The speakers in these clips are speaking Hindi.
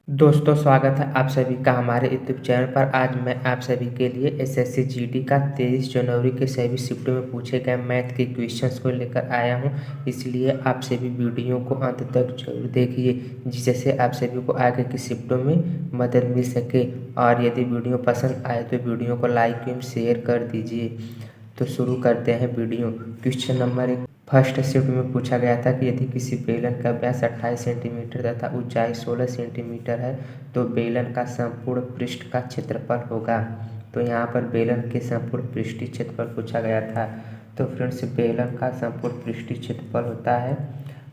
दोस्तों, स्वागत है आप सभी का हमारे यूट्यूब चैनल पर। आज मैं आप सभी के लिए एसएससी जीडी का 23 जनवरी के सभी शिफ्टों में पूछे गए मैथ के क्वेश्चंस को लेकर आया हूं। इसलिए आप सभी वीडियो को अंत तक जरूर देखिए, जिससे आप सभी को आगे की शिफ्टों में मदद मिल सके। और यदि वीडियो पसंद आए तो वीडियो को लाइक एवं शेयर कर दीजिए। तो शुरू करते हैं video. Question number 1 first shift में पूछा गया था कि यदि किसी बेलन का व्यास 28 सेंटीमीटर तथा ऊंचाई 16 सेंटीमीटर है तो बेलन का संपूर्ण पृष्ठ का क्षेत्रफल होगा। तो यहाँ पर बेलन के संपूर्ण पृष्ठीय क्षेत्रफल पूछा गया था। तो फ्रेंड्स, बेलन का संपूर्ण पृष्ठीय क्षेत्रफल होता है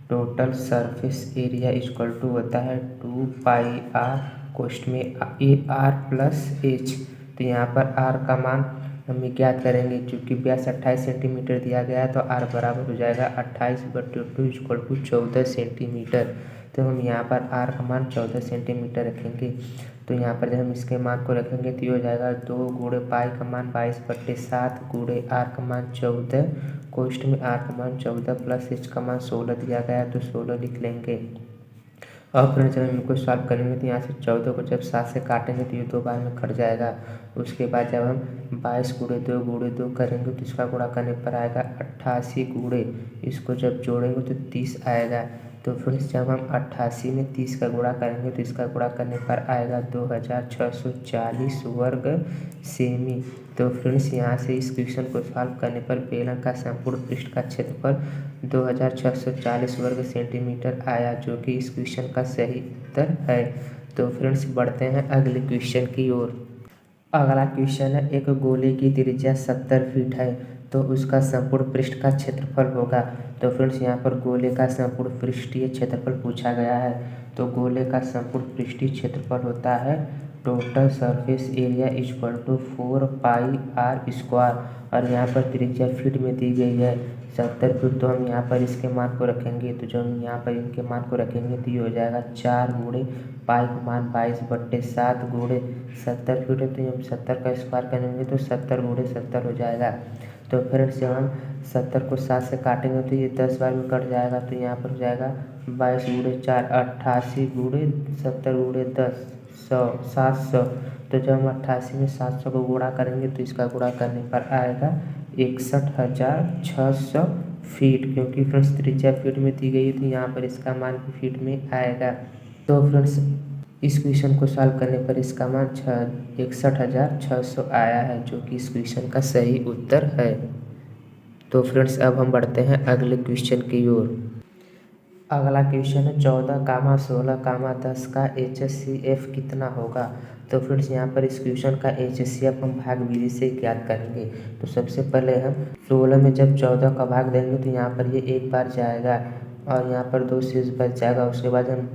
total surface area equal to होता है 2 पाई आर कोष्ठ में ए आर प्लस एच। तो यहाँ पर आर का मान हम ज्ञात करेंगे, क्योंकि व्यास 28 सेंटीमीटर दिया गया है तो आर बराबर हो जाएगा 28/2 इक्वल टू 14 सेंटीमीटर। तो हम यहाँ पर आर का मान 14 सेंटीमीटर रखेंगे। तो यहाँ पर जब हम इसके मान को रखेंगे तो ये हो जाएगा 2 गुणे पाई का मान 22/7 गुणे आर का मान 14 कोष्ठ में आर का मान 14 प्लस एच का मान 16 दिया गया है तो 16 लिख लेंगे। अब फ्रेंड्स, जब हम इनको सॉल्व करेंगे तो यहाँ से 14 को जब 7 से काटेंगे तो ये 2 बार में कट जाएगा। उसके बाद जब हम 22 गुणे 2 करेंगे तो इसका गुणा करने पर आएगा 88 गुणे, इसको जब जोड़ेंगे तो 30 आएगा। तो फ्रेंड्स, जब हम 88 में 30 का गुणा करेंगे तो इसका गुणा करने पर आएगा 2640 वर्ग सेमी। तो फ्रेंड्स, यहाँ से इस क्वेश्चन को सॉल्व करने पर बेलन का संपूर्ण पृष्ठ का क्षेत्रफल 2640 वर्ग सेंटीमीटर आया, जो कि इस क्वेश्चन का सही उत्तर है। तो फ्रेंड्स, बढ़ते हैं अगले क्वेश्चन की ओर। अगला क्वेश्चन है, एक गोले की त्रिज्या 70 फीट है तो उसका संपूर्ण पृष्ठ का क्षेत्रफल होगा। तो फ्रेंड्स, यहाँ पर गोले का संपूर्ण पृष्ठीय क्षेत्रफल पूछा गया है। तो गोले का संपूर्ण पृष्ठीय क्षेत्रफल होता है total surface area equal to 4 pi R square. और यहाँ पर त्रिज्या फीट में दी गई है 70 फीट। तो हम यहाँ पर इसके मान को रखेंगे, तो जब हम यहाँ पर इनके मान को रखेंगे तो ये हो जाएगा 4 गुणे पाई का मान 22/7 गुणे 70 फीट है। तो हम 70 का स्क्वायर करेंगे तो 70 गुणे 70 हो जाएगा। तो फ्रेंड्स, जब हम 70 को 7 से काटेंगे तो ये 10 बार में कट जाएगा। तो यहाँ पर हो जाएगा 22 गुणे 4 88 गुणे 70 गुणे 10 100 700। तो जब हम 88 में 700 को गुणा करेंगे तो इसका गुणा करने पर आएगा 61,600 फीट, क्योंकि फ्रेंड्स त्रिज्या फीट में दी गई है तो यहाँ पर इसका मान भी फीट में आएगा। तो फ्रेंड्स, इस क्वेश्चन को सॉल्व करने पर इसका मान 61,600 आया है, जो कि इस क्वेश्चन का सही उत्तर है। तो फ्रेंड्स, अब हम बढ़ते हैं अगले क्वेश्चन की ओर। अगला क्वेश्चन है 14, 16, 10 का HCF कितना होगा। तो फ्रेंड्स, यहाँ पर इस क्वेश्चन का HCF हम भाग विधि से ज्ञात करेंगे। तो सबसे पहले हम 16 में जब 14 का भाग देंगे तो यहाँ पर ये एक बार जाएगा और यहाँ पर 2 शेष बच जाएगा। उसके बाद हम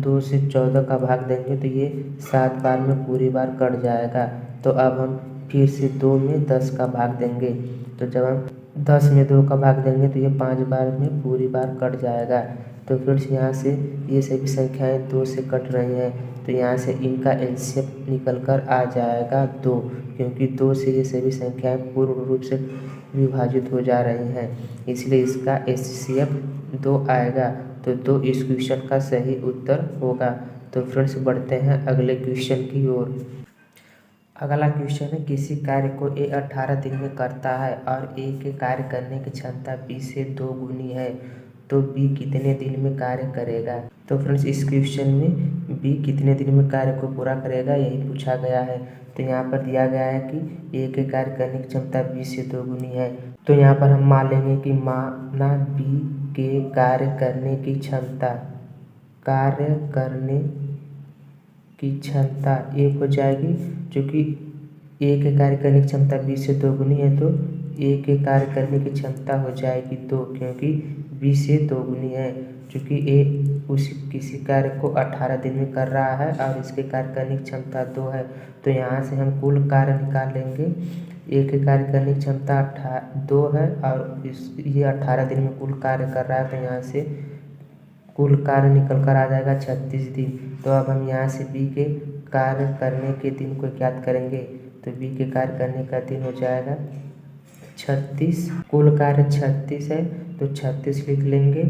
2 से 14 का भाग देंगे तो ये 7 बार में पूरी बार कट जाएगा। तो अब हम फिर से 2 में 10 का भाग देंगे। तो जब हम 10 में 2 का भाग देंगे तो ये 5 बार में पूरी बार कट जाएगा। तो फ्रेंड्स, यहाँ से ये सभी संख्याएं 2 से कट रही हैं, तो यहाँ से इनका एलसीएम निकल कर आ जाएगा 2, क्योंकि 2 से ये सभी संख्याएं पूर्ण रूप से विभाजित हो जा रही हैं, इसलिए इसका HCF 2 आएगा। तो 2 इस क्वेश्चन का सही उत्तर होगा। तो फ्रेंड्स, बढ़ते हैं अगले क्वेश्चन की ओर। अगला क्वेश्चन है, किसी कार्य को ए 18 दिन में करता है और ए के कार्य करने की क्षमता बी से 2 गुनी है, तो बी कितने दिन में कार्य करेगा। तो फ्रेंड्स, इस क्वेश्चन में बी कितने दिन में कार्य को पूरा करेगा यही पूछा गया है। तो यहाँ पर दिया गया है कि ए के कार्य करने की क्षमता बी से 2 गुनी है। तो यहाँ पर हम मान लेंगे कि माना बी के कार्य करने की क्षमता एक हो जाएगी, क्योंकि ए के कार्य करने की क्षमता बी से 2 गुनी है तो ए के कार्य करने की क्षमता हो जाएगी 2, क्योंकि बी से 2 गुनी है। क्योंकि ए किसी कार्य को 18 दिन में कर रहा है और इसके कार्य करने की क्षमता 2 है, तो यहाँ से हम कुल कार्य निकाल लेंगे। ए के कार्य करने की क्षमता 2 है और ये 18 दिन में कुल कार्य कर रहा है, तो यहाँ से कुल कार्य निकल कर आ जाएगा 36 दिन। तो अब हम यहाँ से बी के कार्य करने के दिन को ज्ञात करेंगे। तो बी के कार्य करने का दिन हो जाएगा 36, कुल कार्य 36 है तो 36 लिख लेंगे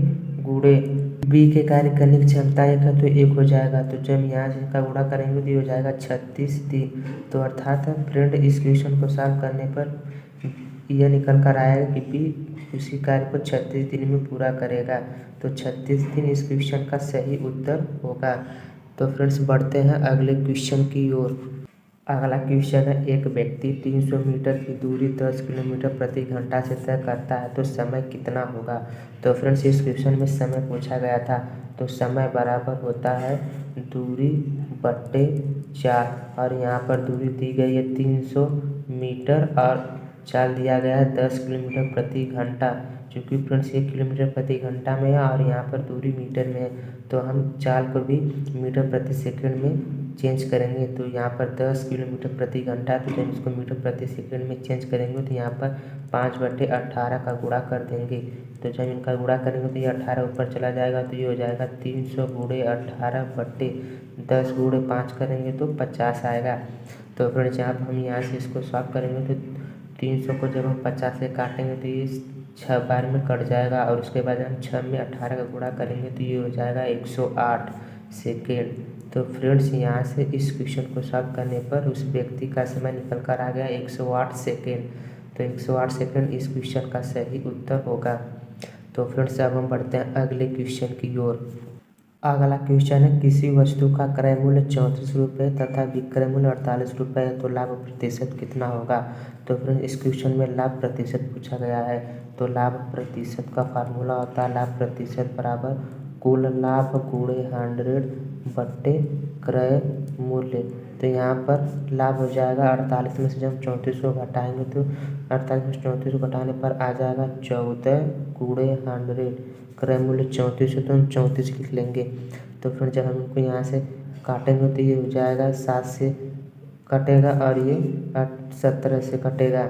गुणे बी के कार्य करने की क्षमता 1 है तो 1 हो जाएगा। तो जब यहाँ से इनका गुणा करेंगे तो ये हो जाएगा 36 दिन। तो अर्थात फ्रेंड इस क्वेश्चन को सॉल्व करने पर यह निकल कर आएगा कि बी उसी कार्य को 36 दिन में पूरा करेगा। तो 36 दिन इस क्वेश्चन का सही उत्तर होगा। तो फ्रेंड्स बढ़ते हैं अगले क्वेश्चन की ओर। अगला क्वेश्चन है, एक व्यक्ति 300 मीटर की दूरी 10 किलोमीटर प्रति घंटा से तय करता है तो समय कितना होगा। तो फ्रेंड्स इस क्वेश्चन में समय पूछा गया था। तो समय बराबर होता है दूरी बट्टे 4 और यहाँ पर दूरी दी गई है 300 मीटर और चाल दिया गया है 10 किलोमीटर प्रति घंटा। चूँकि फ्रेंड्स 1 किलोमीटर प्रति घंटा में है और यहाँ पर दूरी मीटर में है तो हम चाल को भी मीटर प्रति सेकंड में चेंज करेंगे। तो यहाँ पर 10 किलोमीटर प्रति घंटा तो जब इसको मीटर प्रति सेकंड में चेंज करेंगे तो यहाँ पर 5/18 का गुणा कर देंगे। तो जब इनका गुणा करेंगे तो ये 18 ऊपर चला जाएगा तो ये हो जाएगा 300 × 18 बट्टे 10 × 5 करेंगे तो 50 आएगा। तो फ्रेंड्स जब हम यहाँ से इसको सॉल्व करेंगे तो 300 को जब हम 50 से काटेंगे तो ये 6 बार में कट जाएगा और उसके बाद हम 6 में 18 का गुणा करेंगे तो ये हो जाएगा 108 सेकेंड। तो फ्रेंड्स यहाँ से इस क्वेश्चन को सॉल्व करने पर उस व्यक्ति का समय निकल कर आ गया 108 सेकेंड। तो 108 सेकेंड इस क्वेश्चन का सही उत्तर होगा। तो फ्रेंड्स अब हम बढ़ते हैं अगले क्वेश्चन की ओर। अगला क्वेश्चन है, किसी वस्तु का क्रय मूल्य 34 रुपये तथा विक्रय मूल्य 48 रुपये है तो लाभ प्रतिशत कितना होगा। तो फ्रेंड्स इस क्वेश्चन में लाभ प्रतिशत पूछा गया है। तो लाभ प्रतिशत का फार्मूला होता है लाभ प्रतिशत बराबर कुल लाभ गुणे 100 बट्टे क्रय मूल्य। तो यहाँ पर लाभ हो जाएगा 48 में से जब 34 को घटाएंगे तो 48 में से 34 को घटाने पर आ जाएगा 14 × 100। क्रय मूल्य 34 है तो हम 34 लिख लेंगे। तो फिर जब हम इनको यहाँ से काटेंगे तो ये हो जाएगा 7 से कटेगा और ये 17 से कटेगा।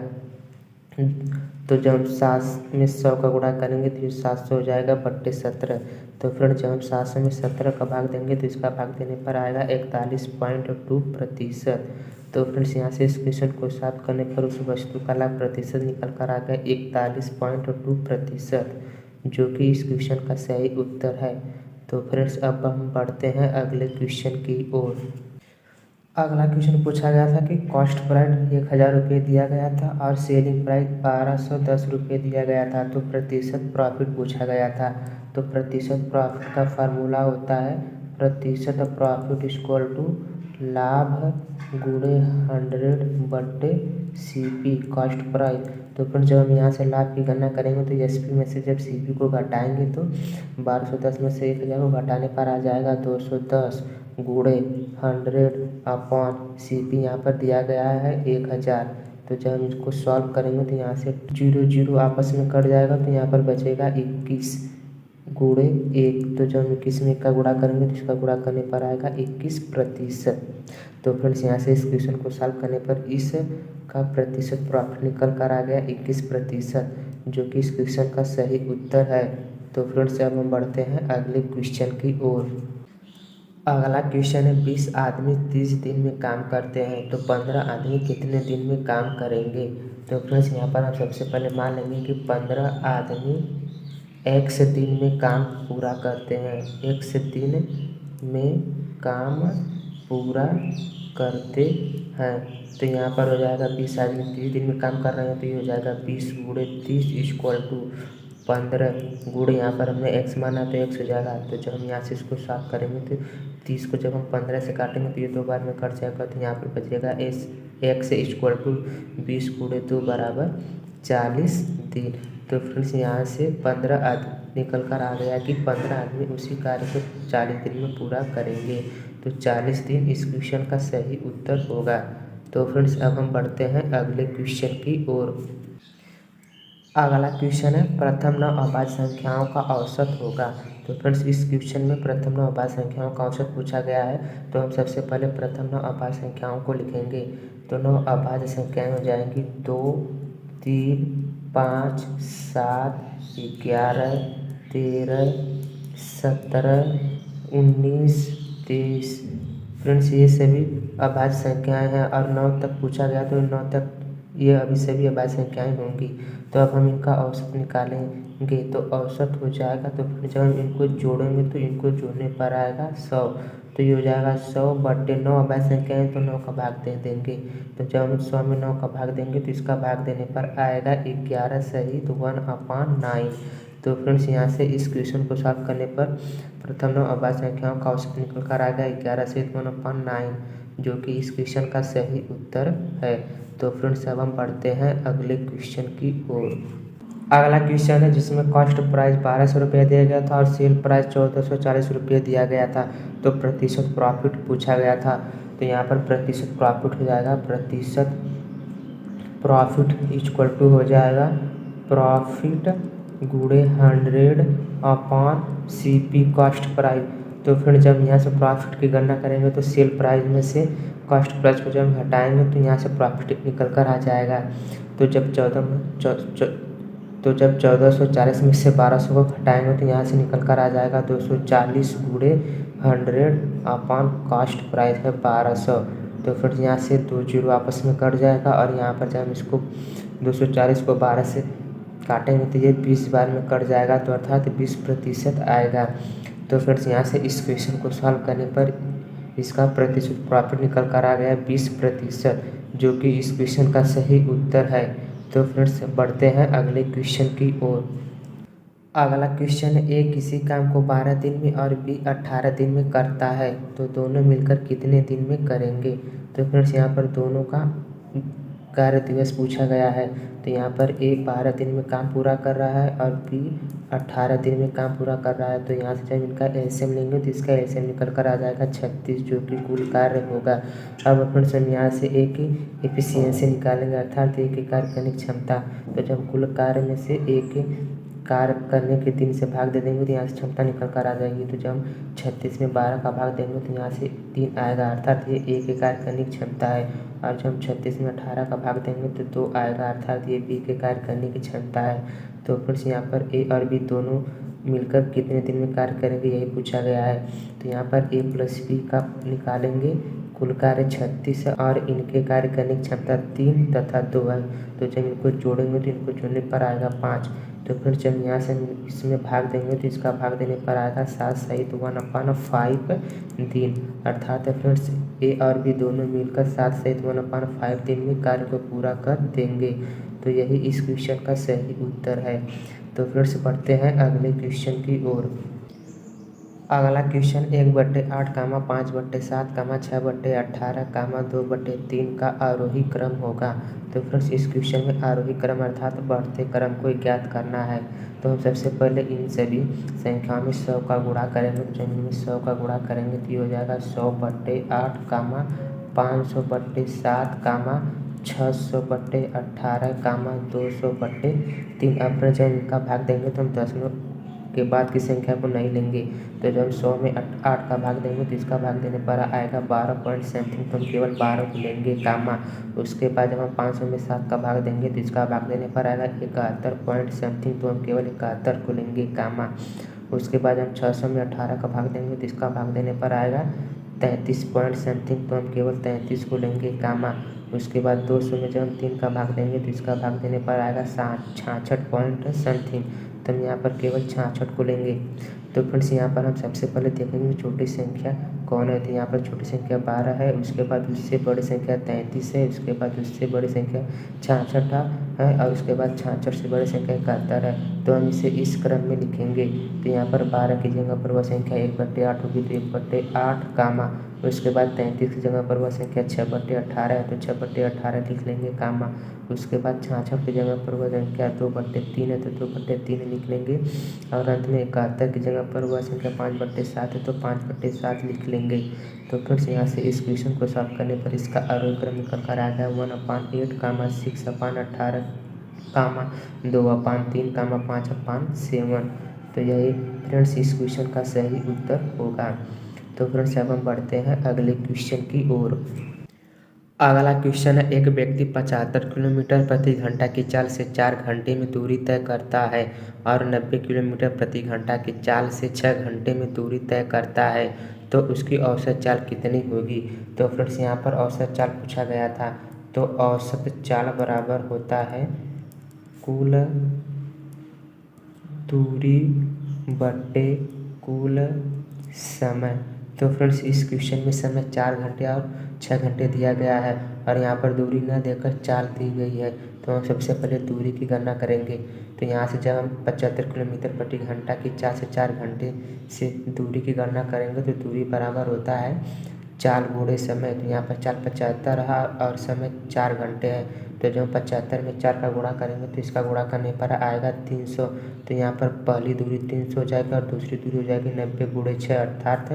तो जब हम 7 में 100 का गुणा करेंगे तो ये 700 हो जाएगा बट्टे 17। तो फ्रेंड जब हम 700 में 17 का भाग देंगे तो इसका भाग देने पर आएगा 41.2%। तो फ्रेंड्स यहाँ से इस क्वेश्चन को सॉल्व करने पर उस वस्तु का लाभ प्रतिशत निकल कर आ गया 41.2%, जो कि इस क्वेश्चन का सही उत्तर है। तो फ्रेंड्स अब हम बढ़ते हैं अगले क्वेश्चन की ओर। अगला क्वेश्चन पूछा गया था कि कॉस्ट प्राइस 1000 रुपये दिया गया था और सेलिंग प्राइस 1210 रुपये दिया गया था। तो प्रतिशत प्रॉफिट पूछा गया था। तो प्रतिशत प्रॉफिट का फार्मूला होता है प्रतिशत प्रॉफिट इक्वल टू लाभ गुणे 100 बट्टे CP कॉस्ट प्राइस। तो फिर जब हम यहाँ से लाभ की गणना करेंगे तो SP में से जब CP को घटाएंगे तो 1210 में से 1000 को घटाने पर आ जाएगा 210 गुणे 100/CP। यहाँ पर दिया गया है 1000। तो जब हम इसको सॉल्व करेंगे तो यहाँ से 0 आपस में कट जाएगा तो यहाँ पर बचेगा 21 गुणे 1। तो जब हम 21 में 1 का गुणा करेंगे तो इसका गुणा करने पर आएगा 21%। तो फ्रेंड्स यहाँ से इस क्वेश्चन को सॉल्व करने पर इस का प्रतिशत प्रॉफिट निकल कर आ गया 21%, जो कि इस क्वेश्चन का सही उत्तर है। तो फ्रेंड्स अब हम बढ़ते हैं अगले क्वेश्चन की ओर। अगला क्वेश्चन है 20 आदमी 30 दिन में काम करते हैं तो 15 आदमी कितने दिन में काम करेंगे। तो फ्रेंड्स यहाँ पर हम सबसे पहले मान लेंगे कि 15 आदमी x दिन में काम पूरा करते हैं, x दिन में काम पूरा करते हैं। तो यहाँ पर हो जाएगा 20 आदमी 30 दिन में काम कर रहे हैं तो ये हो जाएगा 20 गुणे 30 इक्वल टू 15 गुणे यहाँ पर हमने x माना तो x हो जाएगा। तो जब हम यहाँ से इसको साफ करेंगे तो 30 को जब हम 15 से काटेंगे तो ये 2 बार में कट जाएगा। तो यहाँ पर बचेगा x इक्वल टू 20 गुणे 2 बराबर 40 दिन। तो फ्रेंड्स यहाँ से 15 आदमी निकल कर आ गया कि 15 आदमी उसी कार्य को 40 दिन में पूरा करेंगे। तो 40 दिन इस क्वेश्चन का सही उत्तर होगा। तो फ्रेंड्स अब हम बढ़ते हैं अगले क्वेश्चन की ओर। अगला क्वेश्चन है प्रथम 9 अभाज्य संख्याओं का औसत होगा। तो फ्रेंड्स इस क्वेश्चन में प्रथम 9 अभाज्य संख्याओं का औसत पूछा गया है। तो हम सबसे पहले प्रथम 9 अभाज्य संख्याओं को लिखेंगे। तो 9 अभाज्य संख्याएं हो जाएंगी 2, 3, 5, 7, 11, 13, 17, 19, 23। फ्रेंड्स ये सभी अभाज्य संख्याएं हैं और 9 तक पूछा गया तो 9 तक ये अभी सभी अभाज्य संख्याएं होंगी। तो अब हम इनका औसत निकालें। जोड़ेंगे तो औसत हो जाएगा। तो फिर जब हम इनको जोड़ेंगे तो इनको जोड़ने पर आएगा 100। तो ये हो जाएगा 100/9। अब संख्या है तो 9 का भाग दे देंगे। तो जब हम 100 में 9 का भाग देंगे तो इसका भाग देने पर आएगा 11 सहित 1/9। तो फ्रेंड्स यहाँ से इस क्वेश्चन को सॉल्व करने पर प्रथम 9 अभाज्य संख्याओं का औसत निकल कर आएगा 11 सहित 1/9, जो कि इस क्वेश्चन का सही उत्तर है। तो फ्रेंड्स अब हम बढ़ते हैं अगले क्वेश्चन की ओर। अगला क्वेश्चन है जिसमें कॉस्ट प्राइस 1200 रुपये दिया गया था और सेल प्राइस 1440 रुपये दिया गया था। तो प्रतिशत प्रॉफिट पूछा गया था। तो यहाँ पर प्रतिशत प्रॉफिट हो जाएगा, प्रतिशत प्रॉफिट इक्वल टू हो जाएगा प्रॉफिट गुणे 100/CP कॉस्ट प्राइस। तो फिर जब यहाँ से प्रॉफिट की गणना करेंगे तो सेल प्राइस में से कॉस्ट प्राइस को जब हटाएंगे तो यहाँ से प्रॉफिट निकल कर आ जाएगा। तो जब 1440 में से 1200 को घटाएंगे तो यहाँ से निकल कर आ जाएगा 240 गुणे 100 कॉस्ट प्राइस है 1200। तो फिर यहाँ से 2 जीरो आपस में कट जाएगा और यहाँ पर जब हम इसको 240 को 12 से काटेंगे तो ये 20 बार में कट जाएगा, तो अर्थात 20% आएगा। तो फिर यहाँ से इस क्वेश्चन को सॉल्व करने पर इसका प्रतिशत प्रॉफिट निकल कर आ गया 20%, जो कि इस क्वेश्चन का सही उत्तर है। तो फ्रेंड्स बढ़ते हैं अगले क्वेश्चन की ओर। अगला क्वेश्चन ए किसी काम को 12 दिन में और बी 18 दिन में करता है, तो दोनों मिलकर कितने दिन में करेंगे। तो फ्रेंड्स यहाँ पर दोनों का कार्य दिवस पूछा गया है। तो यहाँ पर ए 12 दिन में काम पूरा कर रहा है और बी 18 दिन में काम पूरा कर रहा है। तो यहाँ से जब इनका एलसीएम लेंगे तो इसका एलसीएम निकल कर आ जाएगा 36, जो कि कुल कार्य होगा। अब फ्रेंड्स हम यहाँ से ए की एफिशिएंसी निकालेंगे, अर्थात ए की कार्य करने की क्षमता। तो जब कुल कार्य में से ए के कार्य करने के दिन से भाग दे देंगे तो यहाँ से क्षमता निकल कर आ जाएगी। तो जब हम 36 में 12 का भाग देंगे तो यहाँ से 3 आएगा, अर्थात ये ए के कार्य करने की क्षमता है। और जब हम 36 में 18 का भाग देंगे तो 2 आएगा, अर्थात ये बी के कार्य करने की क्षमता है। तो फिर यहाँ पर ए और बी दोनों मिलकर कितने दिन में कार्य करेंगे यही पूछा गया है। तो यहाँ पर ए प्लस बी का निकालेंगे, कुल कार्य 36 है और इनके कार्य करने की क्षमता 3 तथा 2 है। तो जब इनको जोड़ेंगे तो इनको जोड़ने पर आएगा 5। तो फिर जब यहाँ से इसमें भाग देंगे तो इसका भाग देने पर आएगा 7 सहित 1/5 दिन, अर्थात फ्रेंड्स ए और बी दोनों मिलकर 7 सहित 1/5 दिन में कार्य को पूरा कर देंगे। तो यही इस क्वेश्चन का सही उत्तर है। तो फ्रेंड्स बढ़ते हैं अगले क्वेश्चन की ओर। अगला क्वेश्चन 1/8, 5/7, 6/18, 2/3 का आरोही क्रम होगा। तो फ्रेंड्स इस क्वेश्चन में आरोही क्रम अर्थात बढ़ते क्रम को ज्ञात करना है। तो हम सबसे पहले इन सभी संख्याओं में 100 का गुणा करेंगे। तो जब इनमें 100 का गुणा करेंगे तो ये हो जाएगा 100/8, 500/7, 600/18, 200/3। अब जब इनका भाग देंगे तो हम दशमलव के बाद की संख्या को नहीं लेंगे। तो जब 100 में 8 का भाग देंगे तो इसका भाग देने पर आएगा 12 पॉइंट समथिंग, तो हम केवल 12 को लेंगे, कामा। उसके बाद जब हम 500 में 7 का भाग देंगे तो इसका भाग देने पर आएगा 71 पॉइंट समथिंग, तो हम केवल 71 को लेंगे, कामा। उसके बाद हम 600 में 18 का भाग देंगे तो इसका भाग देने पर आएगा 33 पॉइंट समथिंग, तो हम केवल 33 को लेंगे, कामा। उसके बाद 200 में जब हम 3 का भाग देंगे तो इसका भाग देने पर आएगा 66 पॉइंट समथिंग, तो हम यहाँ पर केवल 66 को लेंगे। तो फ्रेंड्स यहाँ पर हम सबसे पहले देखेंगे छोटी संख्या कौन है। तो यहाँ पर छोटी संख्या 12 है, उसके बाद उससे बड़ी संख्या 33 है, उसके बाद उससे बड़ी संख्या 66 है और उसके बाद 66 से बड़ी संख्या 71 है। तो हम इसे इस क्रम में लिखेंगे। तो यहाँ पर 12 की जगह पर वह संख्या 1/8 होगी, तो 1/8, कामा। उसके बाद 33 की जगह पर वह संख्या 6/18 है, तो 6/18 लिख लेंगे, कामा। उसके बाद 66 की जगह पर वह संख्या 2/3 है, तो 2/3 लिख लेंगे। और अंत में 71 की जगह पर वह संख्या 5/7 है, तो 5/7 लिख लेंगे। तो फिर यहाँ से इस क्वेश्चन को सॉल्व करने पर इसका आरोही क्रम निकल कर आ गया 1/8, 6/18, 2/3, 5/7। तो यही फ्रेंड्स इस क्वेश्चन का सही उत्तर होगा। तो फ्रेंड्स अब हम बढ़ते हैं अगले क्वेश्चन की ओर। अगला क्वेश्चन है एक व्यक्ति 75 किलोमीटर प्रति घंटा की चाल से 4 घंटे में दूरी तय करता है और 90 किलोमीटर प्रति घंटा की चाल से 6 घंटे में दूरी तय करता है, तो उसकी औसत चाल कितनी होगी। तो फ्रेंड्स यहाँ पर औसत चाल पूछा गया था। तो औसत चाल बराबर होता है कुल दूरी बटे कुल समय। तो फ्रेंड्स इस क्वेश्चन में समय 4 घंटे और 6 घंटे दिया गया है और यहाँ पर दूरी न देकर चाल दी गई है। तो हम सबसे पहले दूरी की गणना करेंगे। तो यहाँ से जब हम 75 किलोमीटर प्रति घंटा की 4 से 4 घंटे से दूरी की गणना करेंगे तो दूरी बराबर होता है चाल गुणे समय। तो यहाँ पर चाल 75 रहा और समय 4 घंटे है। तो जब 75 में 4 का गुणा करेंगे तो इसका गुणा करने पर आएगा 300। तो यहाँ पर पहली दूरी 300 हो जाएगा और दूसरी दूरी हो जाएगी 90 गुणे 6 अर्थात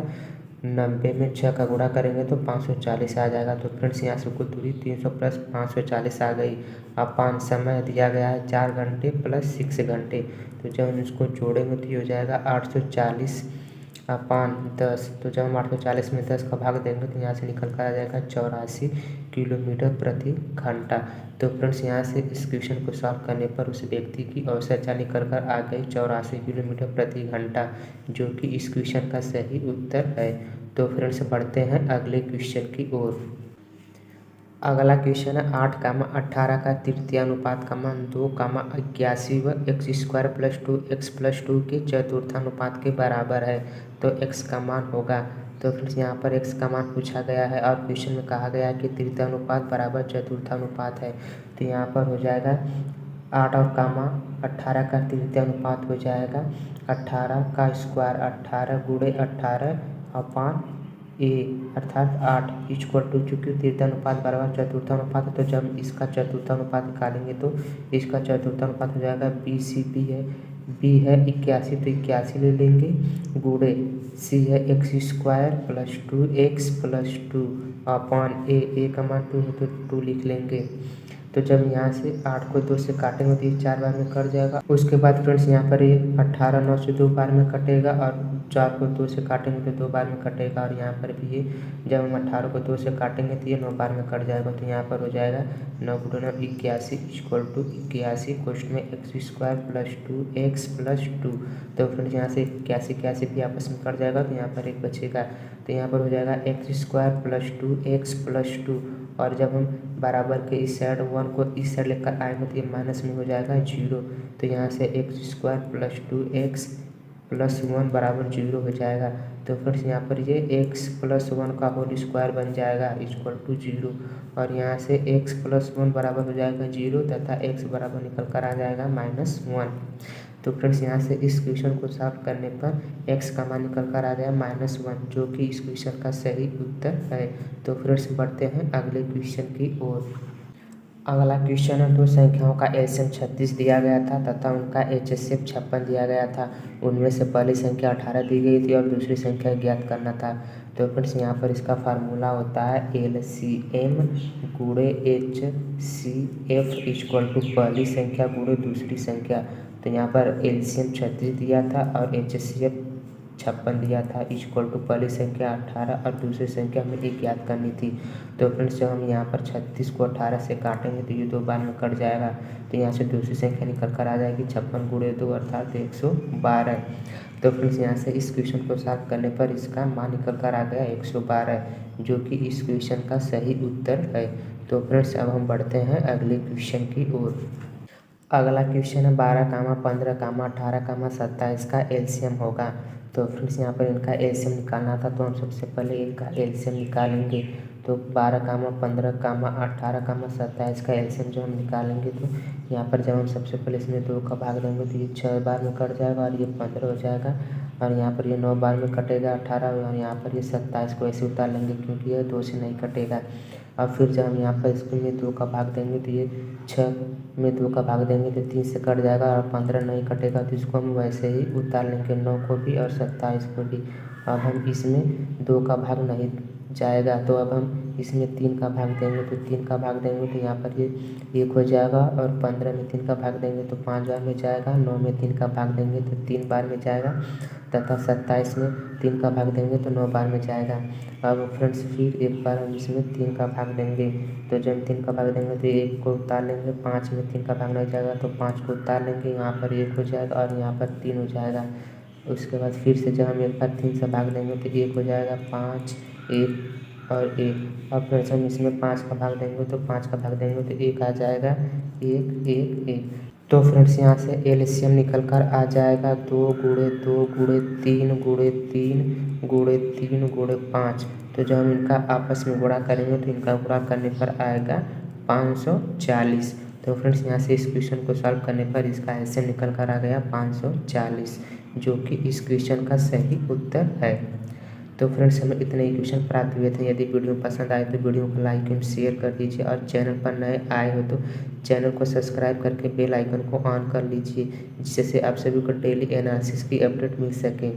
90 में 6 का गुणा करेंगे तो 540 आ जाएगा। तो फ्रेंड्स यहाँ से कुल दूरी 300 प्लस 540 आ गई। अब 5 समय दिया गया है 4 घंटे प्लस 6 घंटे। तो जब हम इसको जोड़ेंगे तो ये हो जाएगा 840 अपान 10। तो जब हम 840 में 10 का भाग देंगे तो यहाँ से निकल कर आ जाएगा 84 किलोमीटर प्रति घंटा। तो फ्रेंड्स यहाँ से इस क्वेश्चन को सॉल्व करने पर उस व्यक्ति की औसत चाल निकल कर आ गई 84 किलोमीटर प्रति घंटा, जो कि इस क्वेश्चन का सही उत्तर है। तो फ्रेंड्स बढ़ते हैं अगले क्वेश्चन की ओर। अगला क्वेश्चन है 8, 18 का तृतीय अनुपात का मान 2, 81 व x² प्लस 2x प्लस 2 के चतुर्थानुपात के बराबर है। तो x का मान होगा। तो फ्रेंड्स यहाँ पर x का मान पूछा गया है और क्वेश्चन में कहा गया है कि तृतीय अनुपात बराबर चतुर्थानुपात है। तो यहाँ पर हो जाएगा 8 और 18 का तृतीय अनुपात हो जाएगा 18 का स्क्वायर 18 गुणे 18 अपान ए अर्थात 8 इक्वल टू, चूँकि तृतीय अनुपात बराबर चतुर्थानुपात है तो जब हम इसका चतुर्थानुपात निकालेंगे तो इसका चतुर्थानुपात हो जाएगा बी है 81 तो 81 ले लेंगे गुणे सी है x² प्लस 2x प्लस 2 अपान ए का मान 2 है तो 2 लिख लेंगे। तो जब यहाँ से 8 को 2 से काटेंगे तो ये 4 बार में कट जाएगा। उसके बाद फ्रेंड्स यहाँ पर ये 18 9 से 2 बार में कटेगा और 4 को 2 से काटेंगे तो 2 बार में कटेगा। और यहाँ पर भी ये जब हम 18 को 2 से काटेंगे तो ये 9 बार में कट जाएगा। तो यहाँ पर हो जाएगा 9 × 9 81 इक्वल टू 81 क्वेश्चन में x² प्लस 2x प्लस 2। तो फ्रेंड्स यहाँ से 81 भी आपस में कट जाएगा तो यहाँ पर एक बचेगा। तो यहाँ पर हो जाएगा x² प्लस 2x प्लस 2 और जब हम बराबर के इस साइड 1 को इस साइड लेकर आएंगे तो ये माइनस में हो जाएगा 0। तो यहाँ से x² प्लस 2x प्लस 1 बराबर 0 हो जाएगा। तो फ्रेंड्स यहाँ पर ये x प्लस 1 का होल स्क्वायर बन जाएगा इक्वल टू 0 और यहाँ से x प्लस 1 बराबर हो जाएगा 0 तथा x बराबर निकल कर आ जाएगा -1। तो फ्रेंड्स यहाँ से इस क्वेश्चन को सॉल्व करने पर x का मान निकल कर आ गया -1, जो कि इस क्वेश्चन का सही उत्तर है। तो फ्रेंड्स बढ़ते हैं अगले क्वेश्चन की ओर। अगला क्वेश्चन है 2 संख्याओं का एलसीएम 36 दिया गया था तथा उनका एचसीएफ 56 दिया गया था। उनमें से पहली संख्या 18 दी गई थी और दूसरी संख्या ज्ञात करना था। तो फ्रेंड्स यहाँ पर इसका फार्मूला होता है एलसीएम गुणे एचसीएफ इक्वल टू पहली संख्या गुणे दूसरी संख्या। तो यहाँ पर एलसीएम 36 दिया था और एचसीएफ 56 दिया था इक्वल टू पहली संख्या 18 और दूसरी संख्या हमें एक ज्ञात करनी थी। तो फ्रेंड्स जब हम यहाँ पर 36 को 18 से काटेंगे तो ये 2 बार में कट जाएगा। तो यहाँ से दूसरी संख्या निकल कर आ जाएगी 56 गुणे 2 अर्थात 112। तो फ्रेंड्स यहाँ से इस क्वेश्चन को सॉल्व करने पर इसका मान निकल कर आ गया 112, जो कि इस क्वेश्चन का सही उत्तर है। तो फ्रेंड्स अब हम बढ़ते हैं अगले क्वेश्चन की ओर। अगला क्वेश्चन है 12, 15, 18, 27 का एलसीएम होगा। तो फ्रेंड्स यहाँ पर इनका एलसीएम निकालना था तो हम सबसे पहले इनका एलसीएम निकालेंगे। तो 12, 15, 18, 27 का एलसीएम जो हम निकालेंगे तो यहाँ पर जब हम सबसे पहले इसमें 2 का भाग देंगे तो ये 6 बार में कट जाएगा और ये 15 हो जाएगा और यहाँ पर ये 9 बार में कटेगा 18 और यहाँ पर ये 27 को ऐसे उतार लेंगे क्योंकि यह 2 से नहीं कटेगा। अब फिर जब हम यहाँ पर इसको में 2 का भाग देंगे तो ये 6 में 2 का भाग देंगे तो 3 से कट जाएगा और 15 नहीं कटेगा तो इसको हम वैसे ही उतार लेंगे 9 को भी और 27 को भी। अब हम इसमें 2 का भाग नहीं जाएगा तो अब हम इसमें 3 का भाग देंगे तो 3 का भाग देंगे तो यहाँ पर ये 1 हो जाएगा और 15 में 3 का भाग देंगे तो 5 बार में जाएगा। 9 में 3 का भाग देंगे तो 3 बार में जाएगा तथा 27 में 3 का भाग देंगे तो 9 बार में जाएगा। अब फ्रेंड्स फिर एक बार हम इसमें 3 का भाग देंगे तो जब 3 का भाग देंगे तो 1 को उतार लेंगे। 5 में 3 का भाग नहीं जाएगा तो 5 को उतार लेंगे, यहाँ पर 1 हो जाएगा और यहाँ पर 3 हो जाएगा। उसके बाद फिर से जब हम एक बार 3 से भाग देंगे तो 1 हो जाएगा, 5, 1 और 1। अब फिर हम इसमें 5 का भाग देंगे तो 5 का भाग देंगे तो 1 आ जाएगा, 1, 1, 1। तो फ्रेंड्स यहाँ से एलसीएम निकल कर आ जाएगा 2 गुणे 2 गुणे 3 गुणे 3 गुणे 3 गुणे 5। तो जब हम इनका आपस में गुणा करेंगे तो इनका गुणा करने पर आएगा 540। तो फ्रेंड्स यहाँ से इस क्वेश्चन को सॉल्व करने पर इसका एलसीएम निकल कर आ गया 540, जो कि इस क्वेश्चन का सही उत्तर है। तो फ्रेंड्स हमें इतने ही क्वेश्चन प्राप्त हुए थे। यदि वीडियो पसंद आए तो वीडियो को लाइक एंड शेयर कर दीजिए, और चैनल पर नए आए हो तो चैनल को सब्सक्राइब करके बेल आइकन को ऑन कर लीजिए, जिससे आप सभी को डेली एनालिसिस की अपडेट मिल सके।